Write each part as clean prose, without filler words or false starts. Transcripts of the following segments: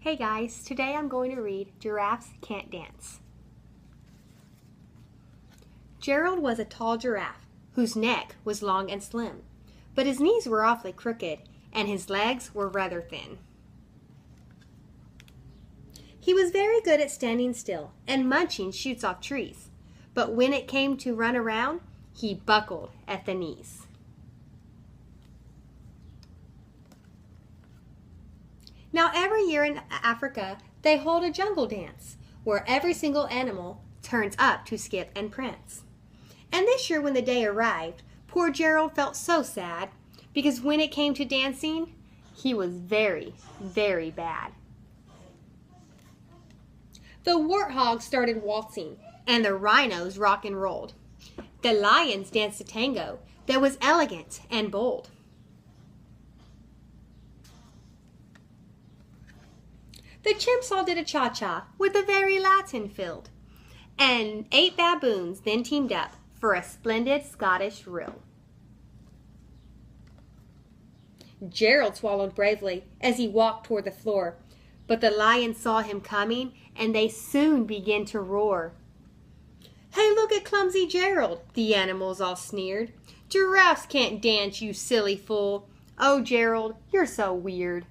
Hey guys, today I'm going to read Giraffes Can't Dance. Gerald was a tall giraffe whose neck was long and slim, but his knees were awfully crooked and his legs were rather thin. He was very good at standing still and munching shoots off trees, but when it came to run around, he buckled at the knees. Now every year in Africa, they hold a jungle dance where every single animal turns up to skip and prance. And this year when the day arrived, poor Gerald felt so sad because when it came to dancing, he was very, very bad. The warthogs started waltzing and the rhinos rock and rolled. The lions danced a tango that was elegant and bold. The chimps all did a cha-cha with a very Latin filled, and 8 baboons then teamed up for a splendid Scottish reel. Gerald swallowed bravely as he walked toward the floor, but the lions saw him coming and they soon began to roar. "Hey, look at clumsy Gerald," the animals all sneered. "Giraffes can't dance, you silly fool. Oh, Gerald, you're so weird."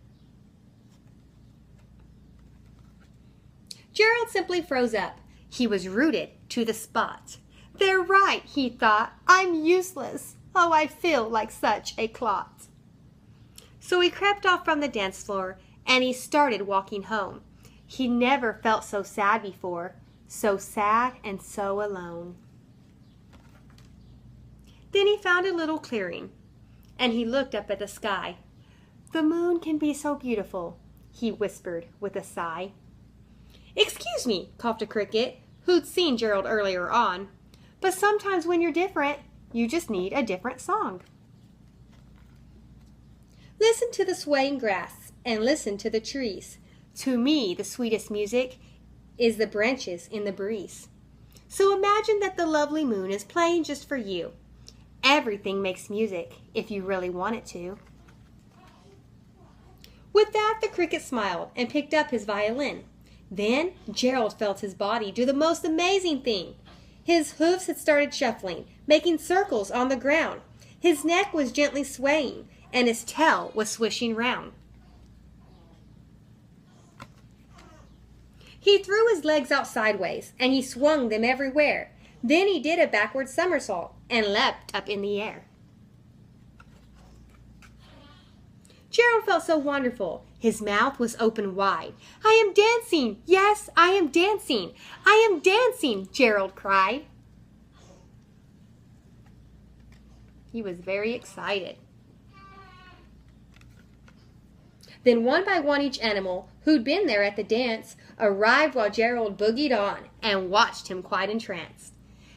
Gerald simply froze up. He was rooted to the spot. "They're right," he thought. "I'm useless. Oh, I feel like such a clot." So he crept off from the dance floor and he started walking home. He never felt so sad before, so sad and so alone. Then he found a little clearing and he looked up at the sky. "The moon can be so beautiful," he whispered with a sigh. "Excuse me," coughed a cricket, who'd seen Gerald earlier on, "but sometimes when you're different, you just need a different song." Listen to the swaying grass and listen to the trees. To me, the sweetest music is the branches in the breeze. So imagine that the lovely moon is playing just for you. Everything makes music if you really want it to. With that, the cricket smiled and picked up his violin. Then Gerald felt his body do the most amazing thing. His hooves had started shuffling, making circles on the ground. His neck was gently swaying, and his tail was swishing round. He threw his legs out sideways, and he swung them everywhere. Then he did a backward somersault and leapt up in the air. Gerald felt so wonderful. His mouth was open wide. "I am dancing! Yes, I am dancing! I am dancing!" Gerald cried. He was very excited. Then one by one each animal who'd been there at the dance arrived while Gerald boogied on and watched him quite entranced.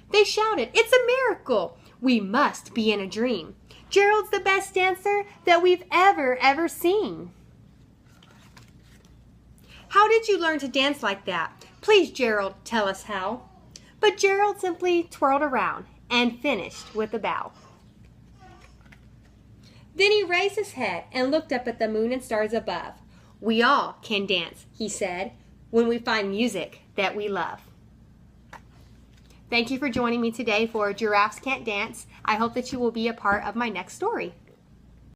They shouted, "It's a miracle! We must be in a dream. Gerald's the best dancer that we've ever seen." "How did you learn to dance like that? Please, Gerald, tell us how." But Gerald simply twirled around and finished with a bow. Then he raised his head and looked up at the moon and stars above. "We all can dance," he said, "when we find music that we love." Thank you for joining me today for Giraffes Can't Dance. I hope that you will be a part of my next story.